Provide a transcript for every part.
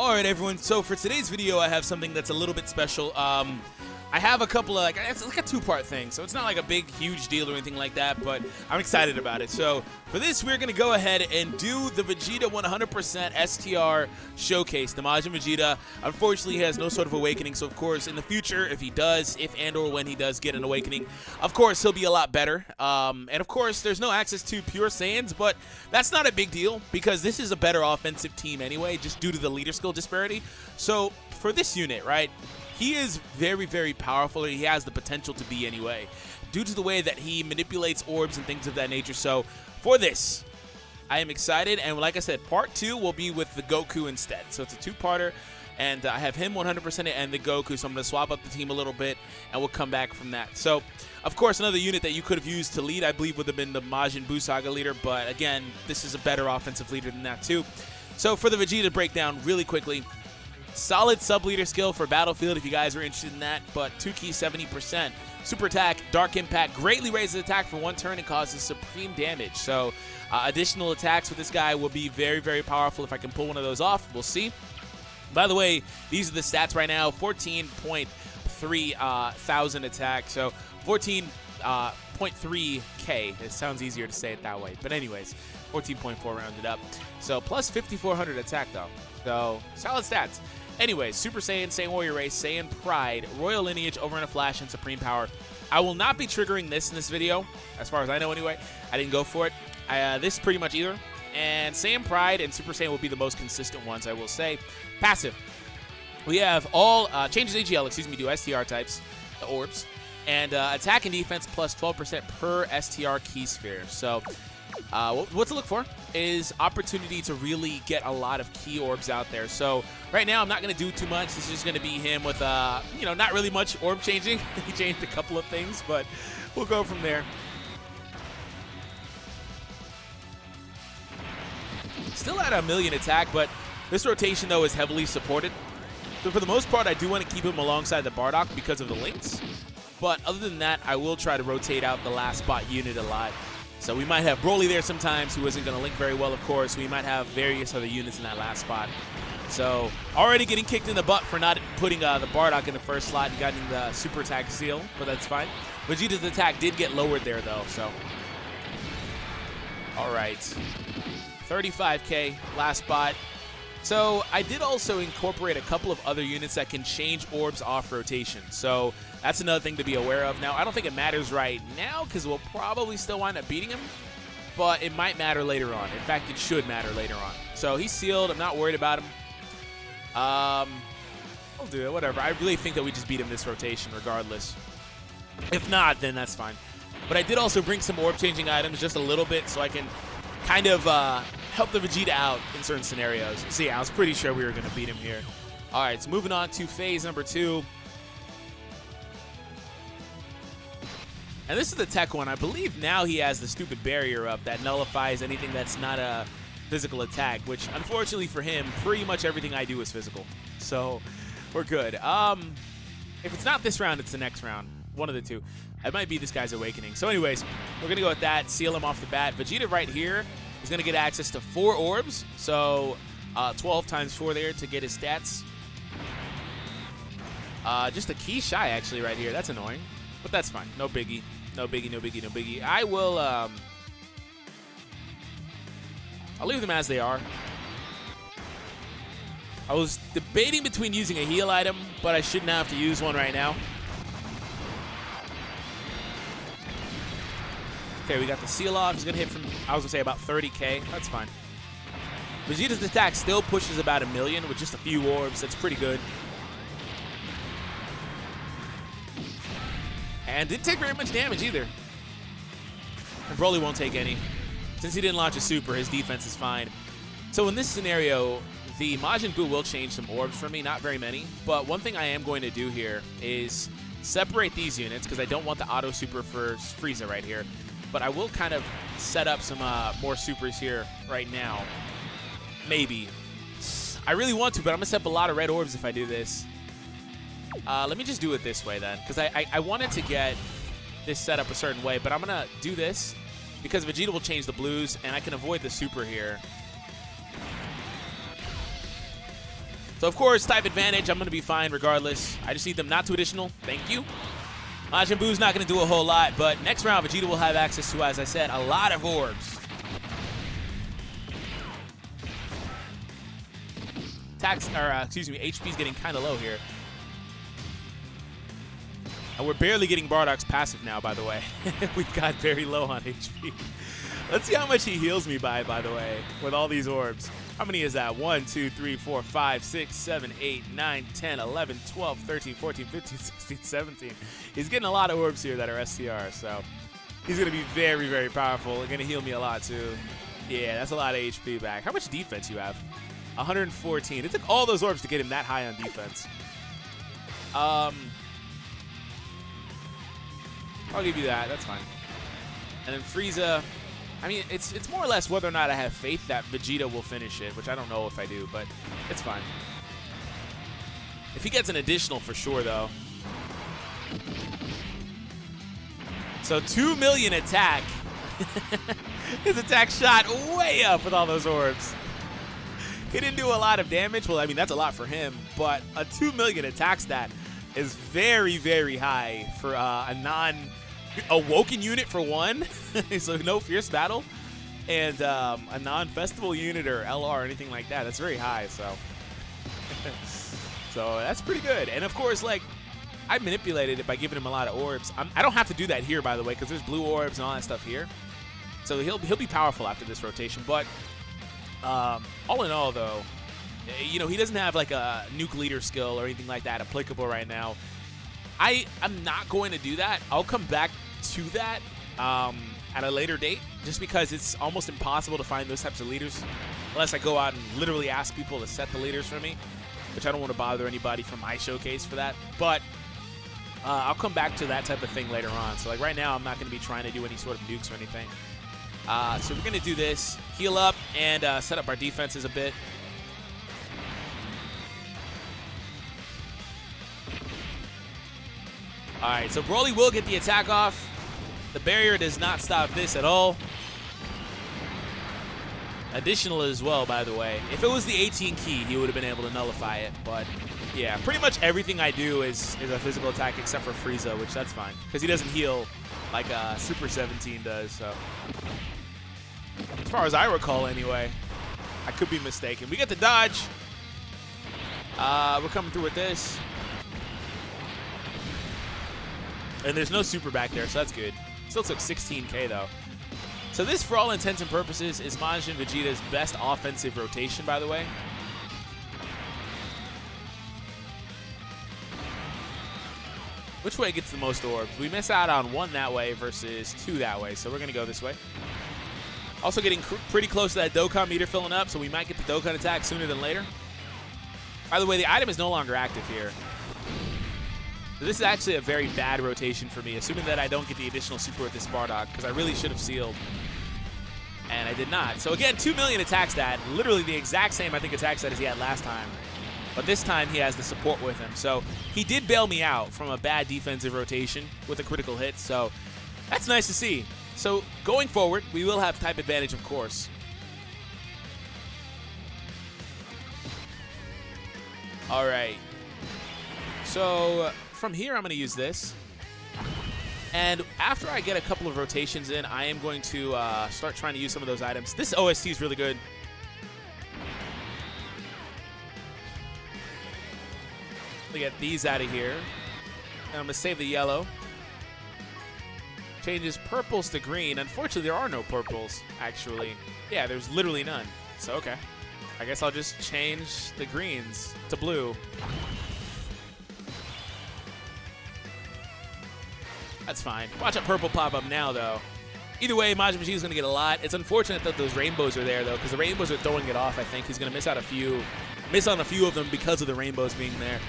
Alright everyone, so for today's video I have something that's a little bit special. I have a couple of, it's like a two-part thing, so it's not like a big, huge deal or anything like that, but I'm excited about it. So for this, we're going to go ahead and do the Vegeta 100% STR showcase. The Majin Vegeta, unfortunately, has no sort of awakening, so of course, in the future, if he does, if and or when he does get an awakening, of course, he'll be a lot better. And of course, there's no access to pure Saiyans, but that's not a big deal, because this is a better offensive team anyway, just due to the leader skill disparity. So for this unit, right, he is very, very powerful, or he has the potential to be anyway, due to the way that he manipulates orbs and things of that nature. So for this, I am excited, and like I said, part 2 will be with the Goku instead. So it's a two-parter, and I have him 100% and the Goku, so I'm going to swap up the team a little bit, and we'll come back from that. So, of course, another unit that you could have used to lead, I believe, would have been the Majin Buu Saga leader, but again, this is a better offensive leader than that too. So for the Vegeta breakdown, really quickly, solid sub-leader skill for Battlefield if you guys are interested in that, but 2 key 70%. Super attack, dark impact, greatly raises attack for 1 turn and causes supreme damage. So additional attacks with this guy will be very, very powerful if I can pull one of those off. We'll see. By the way, these are the stats right now, 14.3 thousand attack, so 14.3k. It sounds easier to say it that way, but anyways, 14.4 rounded up. So plus 5,400 attack though, so solid stats. Anyways, Super Saiyan, Saiyan Warrior Race, Saiyan Pride, Royal Lineage, Over in a Flash, and Supreme Power. I will not be triggering this in this video, as far as I know anyway. I didn't go for it. This pretty much either. And Saiyan Pride and Super Saiyan will be the most consistent ones, I will say. Passive. We have all changes AGL, do STR types, the orbs, and attack and defense plus 12% per STR key sphere. So what to look for is opportunity to really get a lot of key orbs out there. So right now I'm not going to do too much. This is just going to be him with not really much orb changing. He changed a couple of things, but we'll go from there. Still at a million attack, but this rotation though is heavily supported. So for the most part, I do want to keep him alongside the Bardock because of the links. But other than that, I will try to rotate out the last spot unit a lot. So we might have Broly there sometimes, who isn't going to link very well, of course. We might have various other units in that last spot. So already getting kicked in the butt for not putting the Bardock in the first slot and getting the super attack seal, but that's fine. Vegeta's attack did get lowered there, though, so. All right. 35k, last spot. So I did also incorporate a couple of other units that can change orbs off rotation. So that's another thing to be aware of. Now, I don't think it matters right now because we'll probably still wind up beating him, but it might matter later on. In fact, it should matter later on. So he's sealed. I'm not worried about him. I'll do it, whatever. I really think that we just beat him this rotation regardless. If not, then that's fine. But I did also bring some orb changing items just a little bit so I can kind of help the Vegeta out in certain scenarios. See, I was pretty sure we were going to beat him here. All right, so moving on to phase number 2. And this is the tech one. I believe now he has the stupid barrier up that nullifies anything that's not a physical attack, which unfortunately for him, pretty much everything I do is physical. So we're good. If it's not this round, it's the next round. One of the two. It might be this guy's awakening. So anyways, we're going to go with that, seal him off the bat. Vegeta right here is going to get access to 4 orbs. So 12 times 4 there to get his stats. Just a key shy actually right here. That's annoying, but that's fine. No biggie. No biggie, no biggie, no biggie. I will, I'll leave them as they are. I was debating between using a heal item, but I shouldn't have to use one right now. Okay, we got the seal off. He's going to hit from, I was going to say, about 30k. That's fine. Vegeta's attack still pushes about 1 million with just a few orbs. That's pretty good. And didn't take very much damage either. And Broly won't take any. Since he didn't launch a super, his defense is fine. So in this scenario, the Majin Buu will change some orbs for me. Not very many. But one thing I am going to do here is separate these units because I don't want the auto super for Frieza right here. But I will kind of set up some more supers here right now. Maybe. I really want to, but I'm going to set up a lot of red orbs if I do this. Let me just do it this way then, because I wanted to get this set up a certain way, but I'm going to do this because Vegeta will change the blues, and I can avoid the super here. So, of course, type advantage, I'm going to be fine regardless. I just need them not to additional. Thank you. Majin Buu's not going to do a whole lot, but next round, Vegeta will have access to, as I said, a lot of orbs. HP's getting kind of low here. And we're barely getting Bardock's passive now, by the way. We've got very low on HP. Let's see how much he heals me by the way, with all these orbs. How many is that? 1, 2, 3, 4, 5, 6, 7, 8, 9, 10, 11, 12, 13, 14, 15, 16, 17. He's getting a lot of orbs here that are STR, so he's going to be very, very powerful. Going to heal me a lot, too. Yeah, that's a lot of HP back. How much defense you have? 114. It took all those orbs to get him that high on defense. I'll give you that. That's fine. And then Frieza. I mean, it's more or less whether or not I have faith that Vegeta will finish it, which I don't know if I do, but it's fine. If he gets an additional for sure, though. So 2 million attack. His attack shot way up with all those orbs. He didn't do a lot of damage. Well, I mean, that's a lot for him, but a 2 million attack stat is very, very high for a non-awoken unit for one. So no fierce battle. And a non-festival unit or LR or anything like that. That's very high, so. So that's pretty good. And of course, like, I manipulated it by giving him a lot of orbs. I don't have to do that here, by the way, because there's blue orbs and all that stuff here. So he'll be powerful after this rotation. But all in all, though, you know, he doesn't have like a nuke leader skill or anything like that applicable right now. I'm not going to do that. I'll come back to that at a later date, just because it's almost impossible to find those types of leaders unless I go out and literally ask people to set the leaders for me, which I don't want to bother anybody from my showcase for that. But I'll come back to that type of thing later on. So like right now, I'm not going to be trying to do any sort of nukes or anything. So we're going to do this, heal up, and set up our defenses a bit. All right, so Broly will get the attack off. The barrier does not stop this at all. Additional as well, by the way. If it was the 18 key, he would have been able to nullify it. But yeah, pretty much everything I do is a physical attack except for Frieza, which that's fine, because he doesn't heal like Super 17 does. So as far as I recall anyway, I could be mistaken. We get the dodge. We're coming through with this. And there's no super back there, so that's good. Still took 16k, though. So this, for all intents and purposes, is Majin Vegeta's best offensive rotation, by the way. Which way gets the most orbs? We miss out on 1 that way versus 2 that way, so we're going to go this way. Also getting pretty close to that Dokkan meter filling up, so we might get the Dokkan attack sooner than later. By the way, the item is no longer active here. So this is actually a very bad rotation for me, assuming that I don't get the additional super with this Bardock, because I really should have sealed. And I did not. So again, 2 million attack stat, literally the exact same, I think, attack stat as he had last time. But this time he has the support with him. So he did bail me out from a bad defensive rotation with a critical hit. So that's nice to see. So going forward, we will have type advantage, of course. All right. So from here, I'm going to use this. And after I get a couple of rotations in, I am going to start trying to use some of those items. This OST is really good. Let me get these out of here. And I'm going to save the yellow. Changes purples to green. Unfortunately, there are no purples, actually. Yeah, there's literally none. So, okay. I guess I'll just change the greens to blue. That's fine. Watch a purple pop up now, though. Either way, Majin Vegeta is going to get a lot. It's unfortunate that those rainbows are there, though, because the rainbows are throwing it off, I think. He's going to miss on a few of them because of the rainbows being there.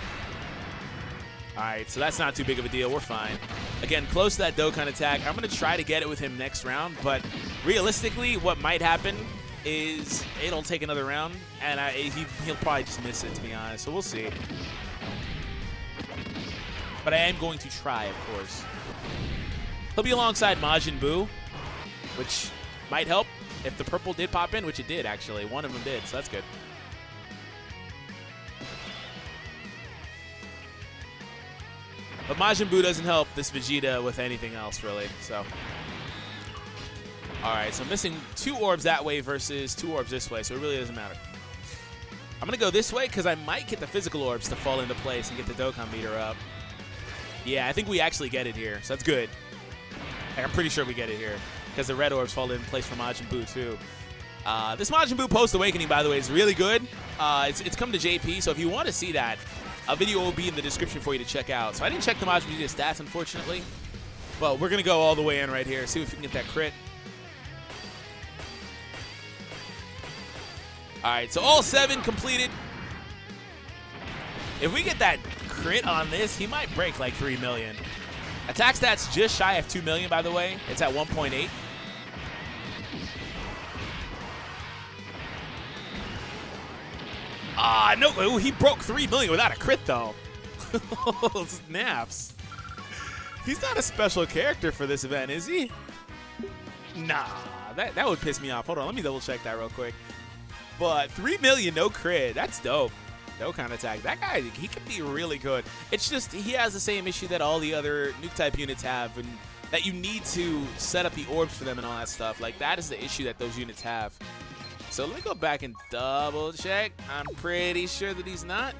All right, so that's not too big of a deal. We're fine. Again, close to that Dokkan attack. I'm going to try to get it with him next round, but realistically, what might happen is it'll take another round, and he'll probably just miss it, to be honest. So we'll see. But I am going to try, of course. He'll be alongside Majin Buu, which might help if the purple did pop in, which it did, actually. One of them did, so that's good. But Majin Buu doesn't help this Vegeta with anything else, really. So, all right, so missing 2 orbs that way versus 2 orbs this way, so it really doesn't matter. I'm going to go this way because I might get the physical orbs to fall into place and get the Dokkan meter up. Yeah, I think we actually get it here, so that's good. I'm pretty sure we get it here because the red orbs fall in place for Majin Buu, too. This Majin Buu post-awakening, by the way, is really good. It's come to JP, so if you want to see that, a video will be in the description for you to check out. So I didn't check the Majin Vegeta stats, unfortunately. But we're going to go all the way in right here, see if we can get that crit. All right, so all 7 completed. If we get that crit on this, he might break like 3 million. Attack stats just shy of 2 million, by the way. It's at 1.8. No, ooh, he broke 3 million without a crit, though. Snaps. He's not a special character for this event, is he? Nah, that would piss me off. Hold on, let me double check that real quick. But 3 million, no crit. That's dope. Dokkan attack. That guy, he can be really good. It's just he has the same issue that all the other nuke-type units have, and that you need to set up the orbs for them and all that stuff. Like, that is the issue that those units have. So let me go back and double check. I'm pretty sure that he's not.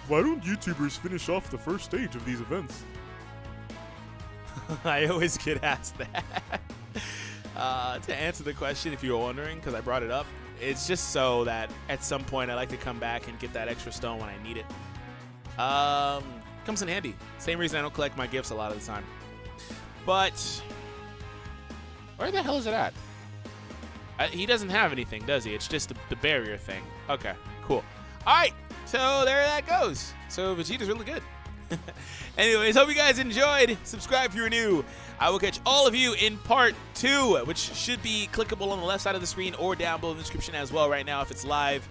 Why don't YouTubers finish off the first stage of these events? I always get asked that. To answer the question, if you were wondering, because I brought it up, it's just so that at some point I like to come back and get that extra stone when I need it. Comes in handy. Same reason I don't collect my gifts a lot of the time. But where the hell is it at? He doesn't have anything, does he? It's just the barrier thing. Okay, cool. All right, so there that goes. So Vegeta's really good. Anyways, hope you guys enjoyed. Subscribe if you're new. I will catch all of you in part 2, which should be clickable on the left side of the screen or down below in the description as well right now if it's live.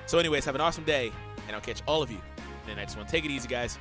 So anyways, have an awesome day, and I'll catch all of you in the next one. Take it easy, guys.